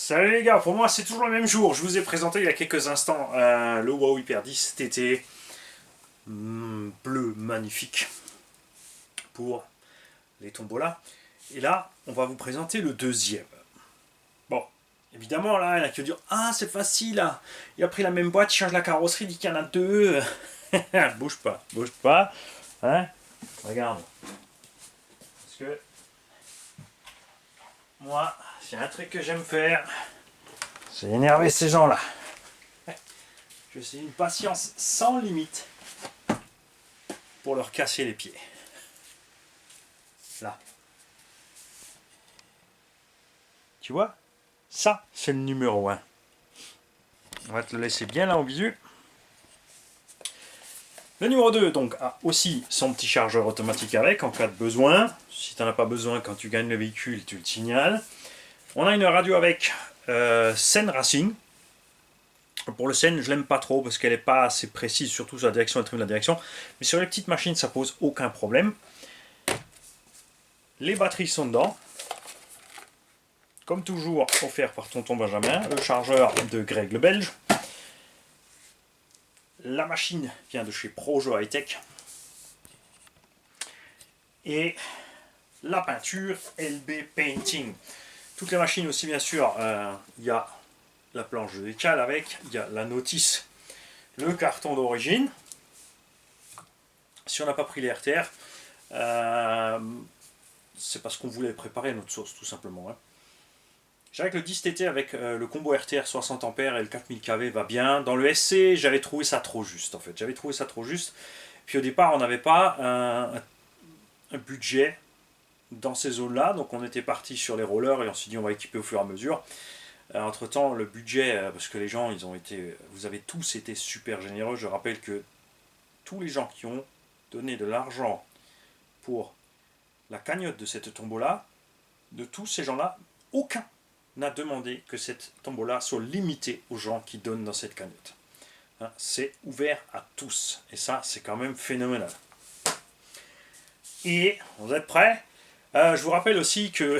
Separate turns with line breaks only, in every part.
Salut les gars, pour moi c'est toujours le même jour. Je vous ai présenté il y a quelques instants le Huawei PR10 TT bleu magnifique pour les tombolas. Et là, on va vous présenter le deuxième. Bon, évidemment là, il y en a qui vont dire ah c'est facile là. Il a pris la même boîte, il change la carrosserie, il dit qu'il y en a deux. Bouge pas, bouge pas. Hein? Regarde. Parce que moi, c'est un truc que j'aime faire. C'est énerver ces gens-là. Je suis une patience sans limite pour leur casser les pieds. Là. Tu vois? Ça, c'est le numéro 1. On va te le laisser bien là au visu. Le numéro 2, donc, a aussi son petit chargeur automatique avec en cas de besoin. Si tu n'en as pas besoin, quand tu gagnes le véhicule, tu le signales. On a une radio avec Sen Racing. Pour le Sen, je l'aime pas trop parce qu'elle n'est pas assez précise, surtout sur la direction et le trim de la direction. Mais sur les petites machines, ça pose aucun problème. Les batteries sont dedans. Comme toujours, offert par tonton Benjamin. Le chargeur de Greg le Belge. La machine vient de chez Projo High Tech. Et la peinture LB Painting. Toutes les machines aussi, bien sûr, il y a la planche de décal avec, il y a la notice, le carton d'origine. Si on n'a pas pris les RTR, c'est parce qu'on voulait préparer notre sauce, tout simplement. Hein. Je dirais que le 10 TT avec le combo RTR 60 A et le 4000 kV va bien. Dans le SC, j'avais trouvé ça trop juste, en fait. J'avais trouvé ça trop juste. Puis au départ, on n'avait pas un budget dans ces zones-là, donc on était parti sur les rollers et on s'est dit on va équiper au fur et à mesure. Entre temps, le budget, parce que les gens, vous avez tous été super généreux. Je rappelle que tous les gens qui ont donné de l'argent pour la cagnotte de cette tombola, de tous ces gens-là, aucun n'a demandé que cette tombola soit limitée aux gens qui donnent dans cette cagnotte. Hein, c'est ouvert à tous, et ça, c'est quand même phénoménal. Et, vous êtes prêts? Je vous rappelle aussi que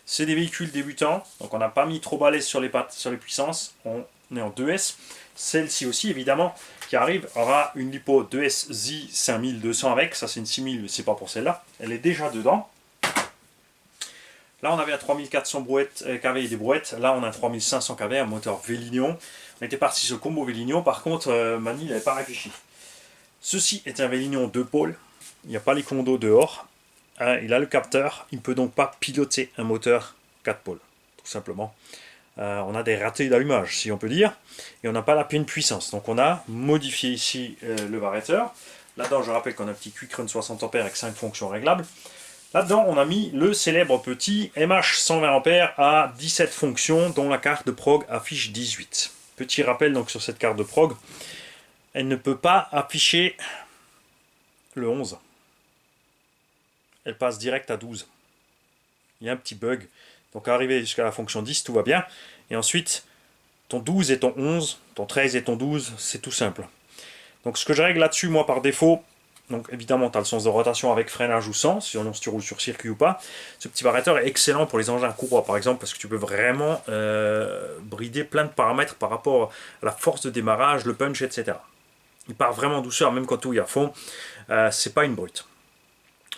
c'est des véhicules débutants, donc on n'a pas mis trop balèze sur les pattes, sur les puissances, on est en 2S. Celle-ci aussi, évidemment, qui arrive, aura une lipo 2S Z 5200 avec, ça c'est une 6000, mais c'est pas pour celle-là, elle est déjà dedans. Là on avait à 3400 kV et des brouettes, là on a 3500 kV, un moteur Vélignon. On était parti sur le combo Vélignon, par contre Mani n'avait pas réfléchi. Ceci est un Vélignon 2 pôles, il n'y a pas les condos dehors. Il a le capteur, il ne peut donc pas piloter un moteur 4 pôles, tout simplement. On a des ratés d'allumage, si on peut dire, et on n'a pas la pleine puissance. Donc on a modifié ici le variateur. Là-dedans, je rappelle qu'on a un petit Quick-Run 60 A avec 5 fonctions réglables. Là-dedans, on a mis le célèbre petit MH 120 A à 17 fonctions, dont la carte de prog affiche 18. Petit rappel donc sur cette carte de prog, elle ne peut pas afficher le 11. Elle passe direct à 12. Il y a un petit bug. Donc arrivé jusqu'à la fonction 10, tout va bien. Et ensuite, ton 12 et ton 11, ton 13 et ton 12, c'est tout simple. Donc ce que je règle là-dessus, moi par défaut, donc évidemment tu as le sens de rotation avec freinage ou sans, si tu roules sur circuit ou pas. Ce petit variateur est excellent pour les engins courroie par exemple, parce que tu peux vraiment brider plein de paramètres par rapport à la force de démarrage, le punch, etc. Il part vraiment douceur, même quand tout est à fond. C'est pas une brute.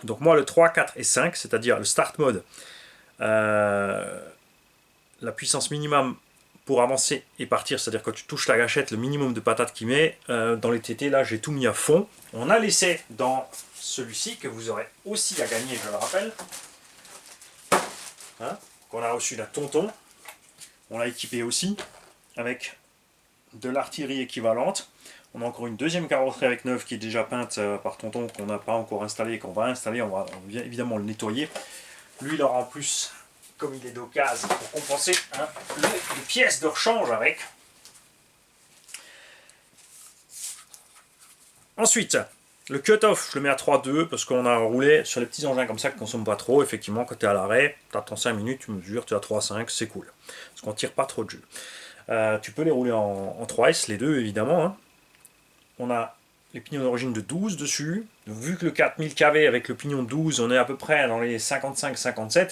Donc moi le 3, 4 et 5, c'est-à-dire le start mode, la puissance minimum pour avancer et partir, c'est-à-dire quand tu touches la gâchette, le minimum de patates qu'il met, dans les TT, là j'ai tout mis à fond. On a laissé dans celui-ci, que vous aurez aussi à gagner, je le rappelle, hein, qu'on a reçu la Tonton, on l'a équipé aussi, avec de l'artillerie équivalente. On a encore une deuxième carrosserie avec neuve qui est déjà peinte par Tonton, qu'on n'a pas encore installée et qu'on va installer. On va évidemment le nettoyer. Lui, il aura en plus, comme il est d'occasion, pour compenser, hein, les pièces de rechange avec. Ensuite, le cut-off, je le mets à 3,2 parce qu'on a roulé sur les petits engins comme ça qui ne consomment pas trop. Effectivement, quand tu es à l'arrêt, tu attends 5 minutes, tu mesures, tu es à 3,5, c'est cool. Parce qu'on ne tire pas trop de jus. Tu peux les rouler en 3S, les deux évidemment. Hein. On a les pignons d'origine de 12 dessus. Vu que le 4000 kV avec le pignon de 12, on est à peu près dans les 55-57.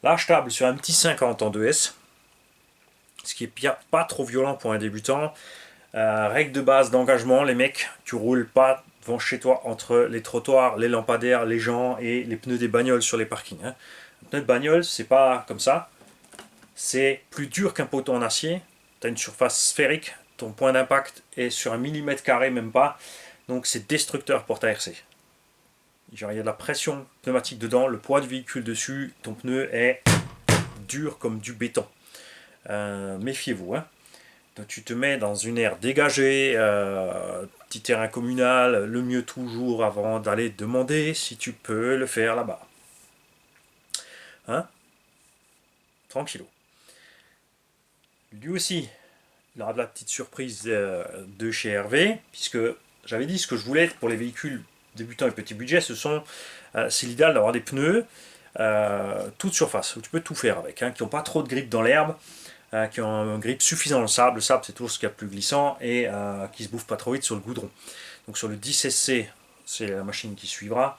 Là, je table sur un petit 50 en 2S, ce qui est pas trop violent pour un débutant. Règle de base d'engagement, les mecs, tu roules pas devant chez toi entre les trottoirs, les lampadaires, les gens et les pneus des bagnoles sur les parkings. Hein. Un pneu de bagnole, c'est pas comme ça. C'est plus dur qu'un poteau en acier. Tu as une surface sphérique, ton point d'impact est sur 1 mm², même pas. Donc c'est destructeur pour ta RC. Genre, il y a de la pression pneumatique dedans, le poids du véhicule dessus, ton pneu est dur comme du béton. Méfiez-vous. Hein. Donc, tu te mets dans une aire dégagée, petit terrain communal, le mieux toujours avant d'aller demander si tu peux le faire là-bas. Hein? Tranquillou. Lui aussi, il aura de la petite surprise de chez Hervé, puisque j'avais dit ce que je voulais pour les véhicules débutants et petit budget, c'est l'idéal d'avoir des pneus toute surface, où tu peux tout faire avec, hein, qui n'ont pas trop de grippe dans l'herbe, qui ont un grip suffisant dans le sable. Le sable, c'est toujours ce qu'il y a de plus glissant et qui se bouffe pas trop vite sur le goudron. Donc sur le 10SC, c'est la machine qui suivra.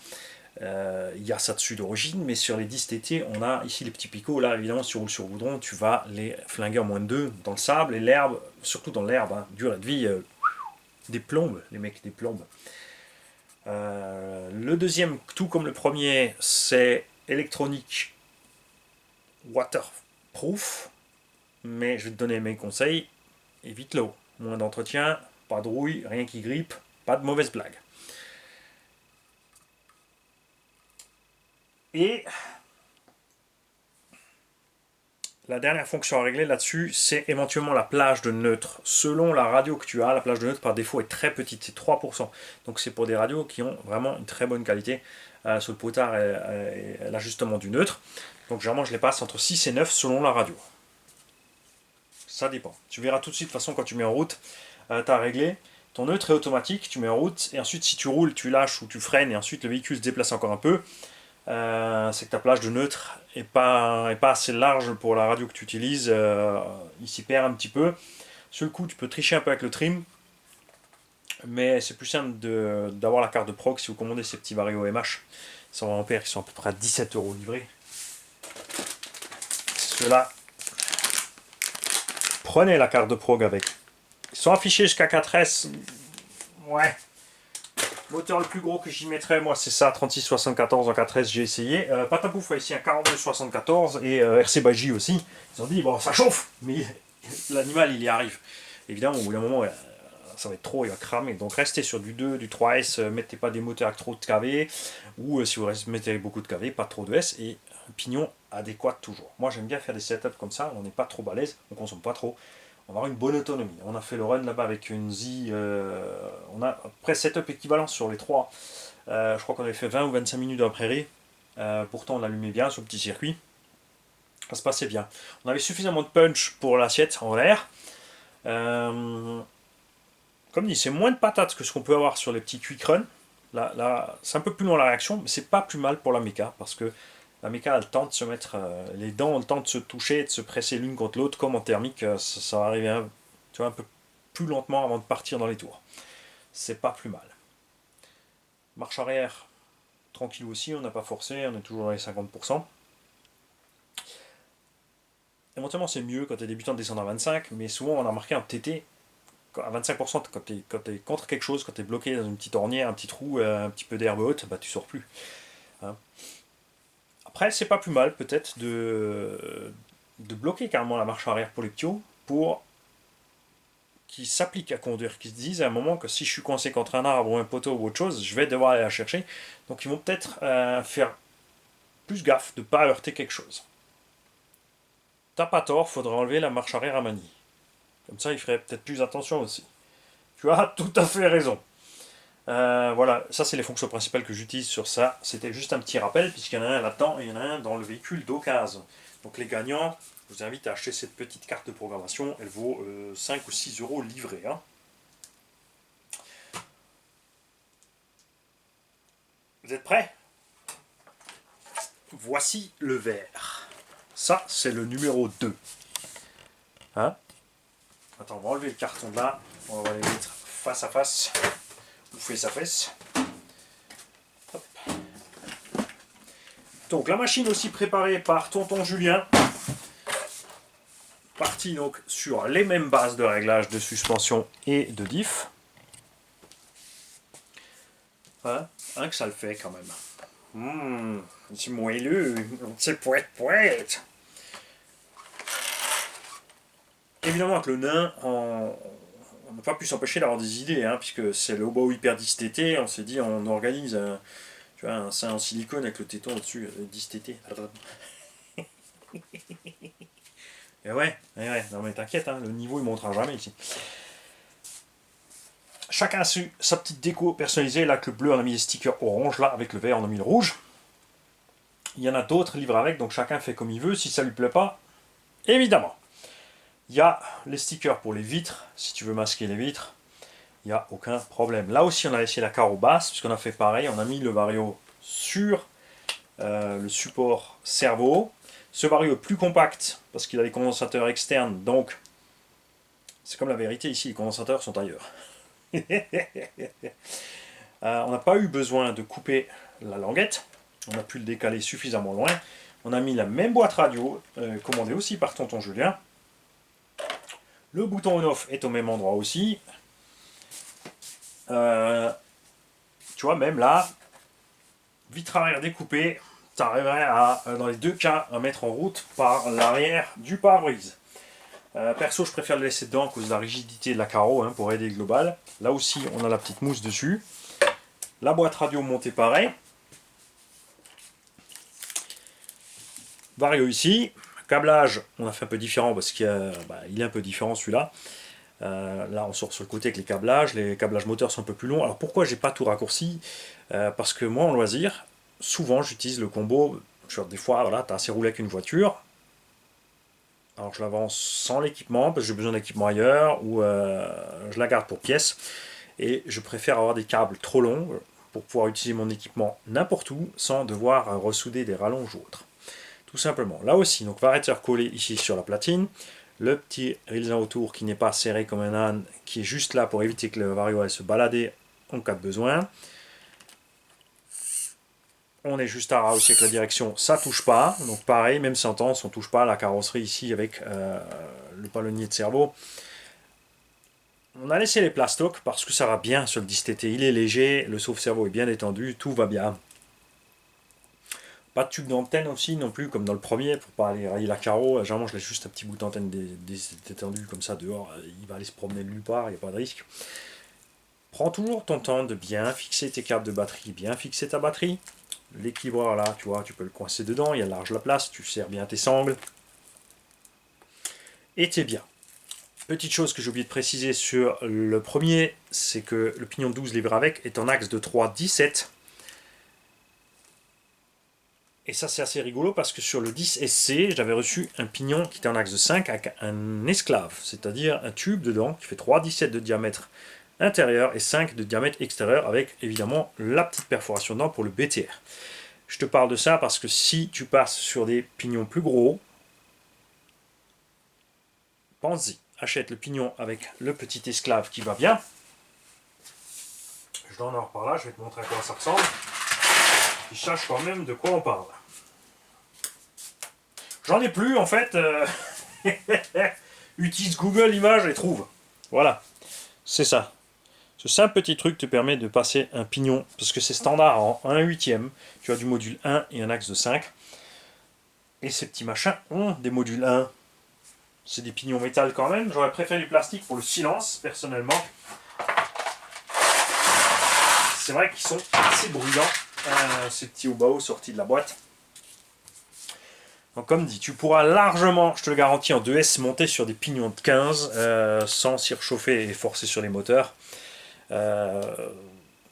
Il y a ça dessus d'origine, mais sur les 10 TT, on a ici les petits picots. Là, évidemment, si tu roules sur goudron, tu vas les flinguer en moins de 2 dans le sable et l'herbe, surtout dans l'herbe, hein, dur à de vie, des plombes, les mecs, des plombes. Le deuxième, tout comme le premier, c'est électronique waterproof. Mais je vais te donner mes conseils, évite l'eau. Moins d'entretien, pas de rouille, rien qui grippe, pas de mauvaise blague. Et la dernière fonction à régler là-dessus, c'est éventuellement la plage de neutre. Selon la radio que tu as, la plage de neutre par défaut est très petite, c'est 3%. Donc c'est pour des radios qui ont vraiment une très bonne qualité. Sur le potard et l'ajustement du neutre. Donc généralement je les passe entre 6 et 9 selon la radio. Ça dépend. Tu verras tout de suite, de toute façon, quand tu mets en route, tu as réglé. Ton neutre est automatique, tu mets en route, et ensuite, si tu roules, tu lâches ou tu freines, et ensuite le véhicule se déplace encore un peu, c'est que ta plage de neutre n'est pas assez large pour la radio que tu utilises. Il s'y perd un petit peu. Sur le coup, tu peux tricher un peu avec le trim, mais c'est plus simple d'avoir la carte de proc si vous commandez ces petits Vario MH 120 ampères qui sont à peu près à 17 € livrés. Ceux-là, prenez la carte de prog avec. Ils sont affichés jusqu'à 4S. Ouais. Le moteur le plus gros que j'y mettrais, moi, c'est ça, 3674 en 4S, j'ai essayé. Patapouf a ici un 4274 et RC Baji aussi. Ils ont dit, bon, ça chauffe, mais l'animal, il y arrive. Évidemment, au bout d'un moment, ça va être trop, il va cramer. Donc restez sur du 2, du 3S, mettez pas des moteurs avec trop de kV, ou si vous mettez avec beaucoup de kV, pas trop de S, et un pignon adéquat toujours. Moi, j'aime bien faire des setups comme ça, on n'est pas trop balèze, on consomme pas trop. On va avoir une bonne autonomie. On a fait le run là-bas avec une Z. On a après setup équivalent sur les trois. Je crois qu'on avait fait 20 ou 25 minutes dans la prairie. Pourtant, on allumait bien sur le petit circuit. Ça se passait bien. On avait suffisamment de punch pour l'assiette en l'air. Comme dit, c'est moins de patates que ce qu'on peut avoir sur les petits quick run. Là, c'est un peu plus long la réaction, mais c'est pas plus mal pour la méca parce que la méca a le temps de se mettre, les dents ont le temps de se toucher, de se presser l'une contre l'autre, comme en thermique, ça va arriver un peu plus lentement avant de partir dans les tours. C'est pas plus mal. Marche arrière, tranquille aussi, on n'a pas forcé, on est toujours dans les 50%. Éventuellement c'est mieux quand tu es débutant de descendre à 25, mais souvent on a remarqué en TT, à 25%, quand tu es contre quelque chose, quand tu es bloqué dans une petite ornière, un petit trou, un petit peu d'herbe haute, bah tu sors plus. Hein. Après, c'est pas plus mal peut-être de bloquer carrément la marche arrière pour les ptios pour qu'ils s'appliquent à conduire, qu'ils se disent à un moment que si je suis coincé contre un arbre ou un poteau ou autre chose, je vais devoir aller la chercher. Donc ils vont peut-être faire plus gaffe de ne pas heurter quelque chose. T'as pas tort, faudra enlever la marche arrière à manie. Comme ça, il ferait peut-être plus attention aussi. Tu as tout à fait raison. Voilà, ça c'est les fonctions principales que j'utilise sur ça. C'était juste un petit rappel, puisqu'il y en a un là-dedans et il y en a un dans le véhicule d'occasion. Donc les gagnants, je vous invite à acheter cette petite carte de programmation. Elle vaut 5 ou 6 € livrée. Hein. Vous êtes prêts? Voici le vert. Ça, c'est le numéro 2. Hein? Attends, on va enlever le carton de là. On va les mettre face à face. Ou face à face. Hop. Donc la machine aussi préparée par tonton Julien. Partie donc sur les mêmes bases de réglage de suspension et de diff. Hein, que ça le fait quand même. C'est moelleux, c'est poète. Évidemment avec le nain, on n'a pas pu s'empêcher d'avoir des idées, hein, puisque c'est le Hobo Hyper 10 TT, on s'est dit on organise un sein en silicone avec le téton au-dessus, 10 TT. Et ouais, non mais t'inquiète, hein, le niveau il montera jamais ici. Chacun a su sa petite déco personnalisée. Là, que le bleu, on a mis les stickers orange. Là, avec le vert, on a mis le rouge. Il y en a d'autres livrés avec, donc chacun fait comme il veut. Si ça lui plaît pas, évidemment. Il y a les stickers pour les vitres. Si tu veux masquer les vitres, il n'y a aucun problème. Là aussi, on a laissé la carreau basse, puisqu'on a fait pareil. On a mis le Vario sur le support cerveau. Ce Vario est plus compact, parce qu'il a des condensateurs externes. Donc, c'est comme la vérité ici, les condensateurs sont ailleurs. On n'a pas eu besoin de couper la languette, on a pu le décaler suffisamment loin. On a mis la même boîte radio, commandée aussi par tonton Julien. Le bouton on-off est au même endroit aussi. Tu vois, même là, vitre arrière découpée, tu arriverais à, dans les deux cas, à mettre en route par l'arrière du pare-brise. Perso, je préfère le laisser dedans à cause de la rigidité de la carreau, hein, pour aider le global. Là aussi, on a la petite mousse dessus. La boîte radio montée pareil. Vario ici. Câblage, on a fait un peu différent parce qu'il est un peu différent celui-là. Là, on sort sur le côté avec les câblages moteurs sont un peu plus longs. Alors pourquoi j'ai pas tout raccourci? Parce que moi, en loisir, souvent j'utilise le combo. Des fois, voilà, tu as assez roulé avec une voiture. Alors je l'avance sans l'équipement parce que j'ai besoin d'équipement ailleurs, ou je la garde pour pièces, et je préfère avoir des câbles trop longs pour pouvoir utiliser mon équipement n'importe où sans devoir ressouder des rallonges ou autres. Tout simplement. Là aussi, donc variateur collé ici sur la platine, le petit rilzin autour qui n'est pas serré comme un âne, qui est juste là pour éviter que le Vario aille se balader en cas de besoin. On est juste à ras aussi avec la direction, ça touche pas. Donc pareil, même sentence, on touche pas la carrosserie ici avec le palonnier de cerveau. On a laissé les plastocs parce que ça va bien sur le 10TT. Il est léger, le sauve-cerveau est bien détendu, tout va bien. Pas de tube d'antenne aussi non plus, comme dans le premier, pour pas aller rayer la carreau. Généralement, je laisse juste un petit bout d'antenne détendu comme ça dehors. Il va aller se promener de nulle part, il n'y a pas de risque. Prends toujours ton temps de bien fixer tes câbles de batterie, bien fixer ta batterie. L'équilibreur là, tu vois, tu peux le coincer dedans, il y a large la place, tu serres bien tes sangles. Et t'es bien. Petite chose que j'ai oublié de préciser sur le premier, c'est que le pignon 12 livré avec est en axe de 3,17. Et ça c'est assez rigolo parce que sur le 10 SC, j'avais reçu un pignon qui était en axe de 5 avec un esclave, c'est-à-dire un tube dedans qui fait 3,17 de diamètre intérieur et 5 de diamètre extérieur, avec évidemment la petite perforation dedans pour le BTR. Je te parle de ça parce que si tu passes sur des pignons plus gros, pense-y, achète le pignon avec le petit esclave qui va bien. Je dois en avoir par là, je vais te montrer à quoi ça ressemble. Tu saches quand même de quoi on parle. J'en ai plus en fait. Utilise Google Images et trouve. Voilà, c'est ça. Ce simple petit truc te permet de passer un pignon, parce que c'est standard en 1/8. Tu as du module 1 et un axe de 5. Et ces petits machins ont des modules 1. C'est des pignons métal quand même. J'aurais préféré du plastique pour le silence, personnellement. C'est vrai qu'ils sont assez bruyants, ces petits Obao sortis de la boîte. Donc comme dit, tu pourras largement, je te le garantis, en 2S monter sur des pignons de 15 sans s'y réchauffer et forcer sur les moteurs.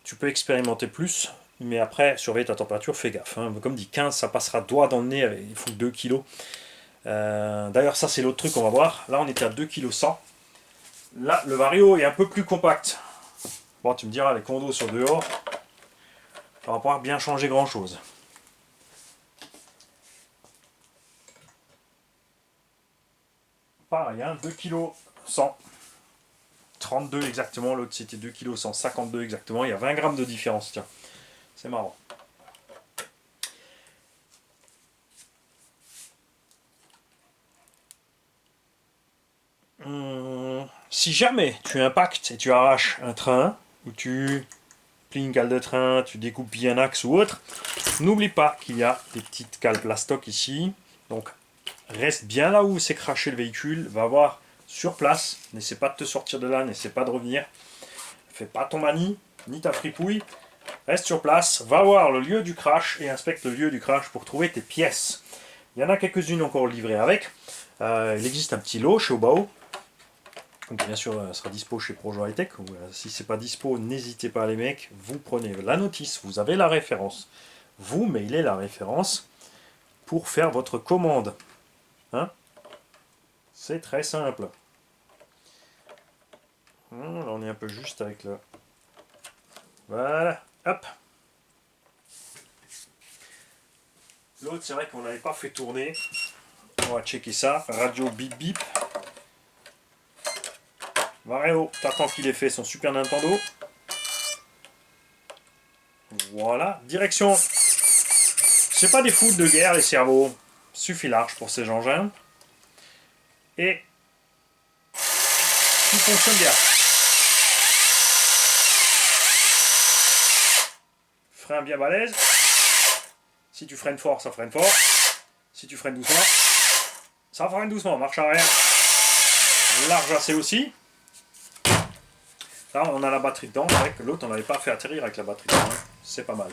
Tu peux expérimenter plus, mais après, surveille ta température, fais gaffe. Hein. Comme dit, 15, ça passera doigt dans le nez, il faut 2 kg. D'ailleurs, ça c'est l'autre truc qu'on va voir. Là, on était à 2 kg 100. Là, le Vario est un peu plus compact. Bon, tu me diras, les condos sur dehors, ça va pas bien changer grand chose. Pareil, hein, 2 kg 100. 32 exactement, l'autre c'était 2 kg 152 exactement. Il y a 20 grammes de différence, tiens. C'est marrant. Si jamais tu impactes et tu arraches un train, ou tu plies une cale de train, tu découpes bien un axe ou autre, n'oublie pas qu'il y a des petites cales plastoc ici. Donc reste bien là où c'est craché le véhicule, va voir sur place, n'essaie pas de te sortir de là, n'essaie pas de revenir, fais pas ton manie, ni ta fripouille, reste sur place, va voir le lieu du crash et inspecte le lieu du crash pour trouver tes pièces. Il y en a quelques-unes encore livrées avec, il existe un petit lot chez Obao, donc bien sûr elle sera dispo chez Projo High Tech, ou si c'est pas dispo, n'hésitez pas les mecs, vous prenez la notice, vous avez la référence, vous mailez la référence pour faire votre commande. Hein, c'est très simple. Là, on est un peu juste avec le... Voilà, hop. L'autre, c'est vrai qu'on n'avait pas fait tourner. On va checker ça. Radio bip bip. Mario, t'attends qu'il ait fait son Super Nintendo. Voilà, direction. C'est pas des foudres de guerre, les cerveaux. Suffit large pour ces engins. Et qui fonctionne bien. Frein bien balèze. Si tu freines fort, ça freine fort. Si tu freines doucement, ça freine doucement. Marche arrière. Large assez aussi. Là, on a la batterie dedans. C'est vrai que l'autre, on n'avait pas fait atterrir avec la batterie dedans. C'est pas mal.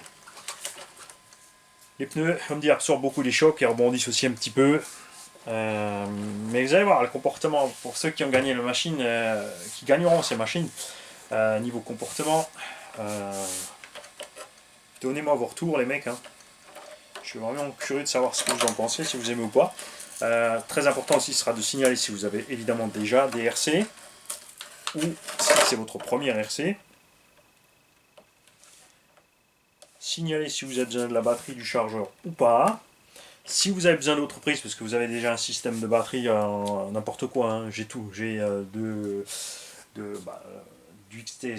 Les pneus, comme dit, absorbent beaucoup les chocs et rebondissent aussi un petit peu. Mais vous allez voir, le comportement, pour ceux qui ont gagné la machine, qui gagneront ces machines, niveau comportement, donnez-moi vos retours les mecs. Hein. Je suis vraiment curieux de savoir ce que vous en pensez, si vous aimez ou pas. Très important aussi sera de signaler si vous avez évidemment déjà des RC, ou si c'est votre première RC. Signalez si vous avez besoin de la batterie du chargeur ou pas. Si vous avez besoin d'autres prises, parce que vous avez déjà un système de batterie, n'importe quoi, hein, j'ai tout. J'ai du XT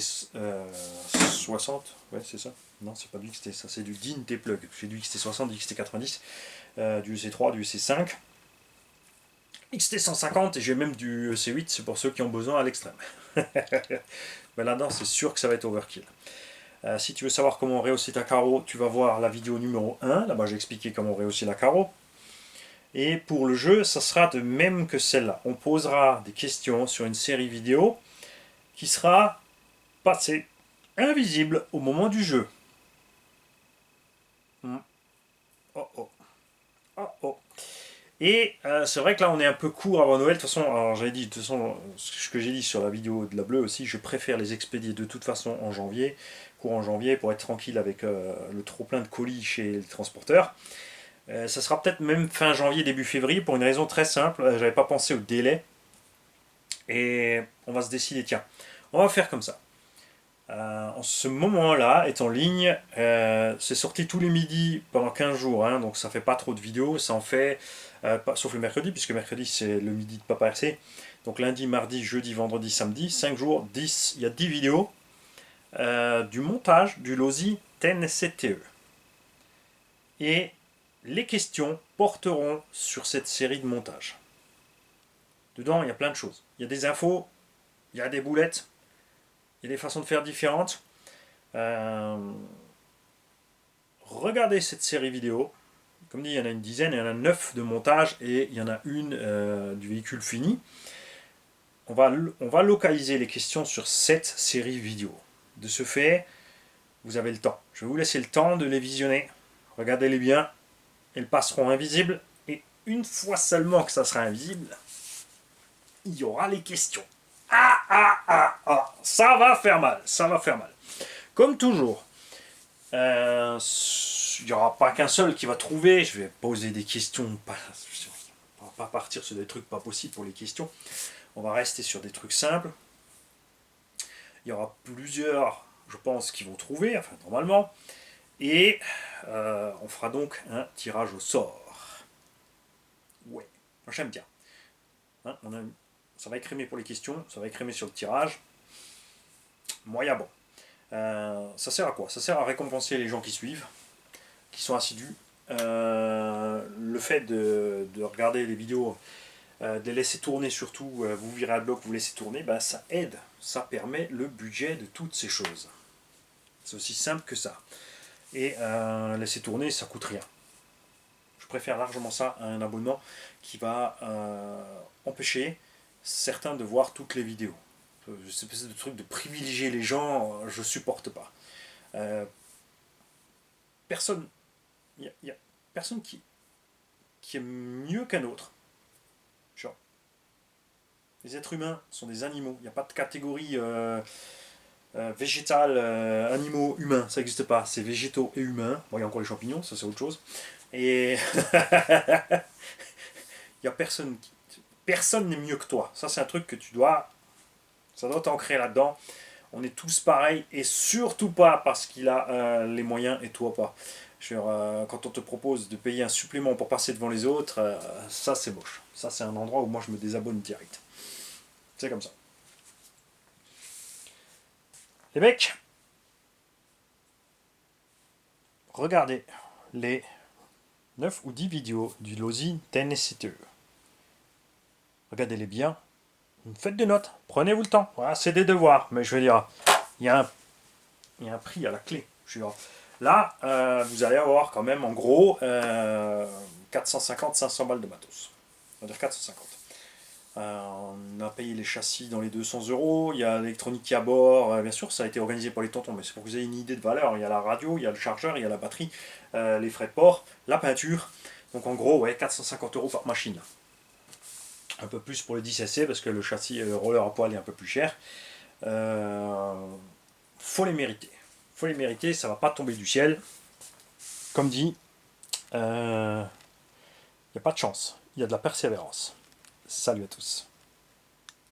60, ouais c'est ça. Non, c'est pas du XT, ça c'est du DIN T-Plug. J'ai du XT60, du XT90, du EC3, du EC5, XT150 et j'ai même du EC8, c'est pour ceux qui ont besoin à l'extrême. Mais là-dedans, c'est sûr que ça va être overkill. Si tu veux savoir comment rehausser ta carreau, tu vas voir la vidéo numéro 1. Là-bas, j'ai expliqué comment rehausser la carreau. Et pour le jeu, ça sera de même que celle-là. On posera des questions sur une série vidéo qui sera passée invisible au moment du jeu. Oh oh. Oh oh. Et c'est vrai que là on est un peu court avant Noël. De toute façon, alors j'avais dit, de toute façon, ce que j'ai dit sur la vidéo de la bleue aussi, je préfère les expédier de toute façon en janvier, courant janvier, pour être tranquille avec le trop plein de colis chez les transporteurs. Ça sera peut-être même fin janvier, début février, pour une raison très simple. J'avais pas pensé au délai. Et on va se décider, tiens, on va faire comme ça. En ce moment-là est en ligne, c'est sorti tous les midis pendant 15 jours, hein, donc ça fait pas trop de vidéos, ça en fait, sauf le mercredi, puisque mercredi c'est le midi de Papa RC, donc lundi, mardi, jeudi, vendredi, samedi, 5 jours, 10, il y a 10 vidéos, du montage du Losi 10CTE. Et les questions porteront sur cette série de montage. Dedans, il y a plein de choses. Il y a des infos, il y a des boulettes, il y a des façons de faire différentes. Regardez cette série vidéo. Comme dit, il y en a une dizaine, il y en a 9 de montage et il y en a une du véhicule fini. On va localiser les questions sur cette série vidéo. De ce fait, vous avez le temps. Je vais vous laisser le temps de les visionner. Regardez-les bien. Elles passeront invisibles. Et une fois seulement que ça sera invisible, il y aura les questions. Ça va faire mal, ça va faire mal. Comme toujours, il n'y aura pas qu'un seul qui va trouver. Je vais poser des questions. On va pas partir sur des trucs pas possibles pour les questions. On va rester sur des trucs simples. Il y aura plusieurs, je pense, qui vont trouver, enfin normalement. Et on fera donc un tirage au sort. Ouais, moi j'aime bien. Hein, ça va écrémer pour les questions, ça va écrémer sur le tirage. Moyen bon. Ça sert à quoi? Ça sert à récompenser les gens qui suivent, qui sont assidus. Le fait de regarder les vidéos de les laisser tourner surtout, vous virez Adblock, vous laissez tourner, ben, ça aide, ça permet le budget de toutes ces choses. C'est aussi simple que ça. Et laisser tourner, ça coûte rien. Je préfère largement ça à un abonnement qui va empêcher certains de voir toutes les vidéos. Cette espèce de truc de privilégier les gens, je supporte pas. Personne, il y a personne qui est mieux qu'un autre. Genre, les êtres humains sont des animaux. Il n'y a pas de catégorie végétale, animaux, humains. Ça n'existe pas. C'est végétaux et humains. Bon, il y a encore les champignons, ça c'est autre chose. Et il n'y a personne. Personne n'est mieux que toi. Ça c'est un truc que tu dois. Ça doit t'ancrer là-dedans. On est tous pareils et surtout pas parce qu'il a les moyens et toi pas. Quand on te propose de payer un supplément pour passer devant les autres, ça c'est moche. Ça c'est un endroit où moi je me désabonne direct. C'est comme ça. Les mecs, regardez les 9 ou 10 vidéos du Lozi Tennessee. Regardez-les bien. Faites des notes, prenez-vous le temps. Voilà, c'est des devoirs, mais je veux dire, il y a un prix à la clé. Là, vous allez avoir quand même en gros 450-500 balles de matos. On va dire 450. On a payé les châssis dans les 200 euros, il y a l'électronique qui est à bord, bien sûr ça a été organisé pour les tontons, mais c'est pour que vous ayez une idée de valeur. Il y a la radio, il y a le chargeur, il y a la batterie, les frais de port, la peinture. Donc en gros, ouais, 450 euros par machine. Un peu plus pour le 10cc parce que le châssis, le roller à poil est un peu plus cher. Faut les mériter. Faut les mériter, ça va pas tomber du ciel. Comme dit, il n'y a pas de chance, il y a de la persévérance. Salut à tous.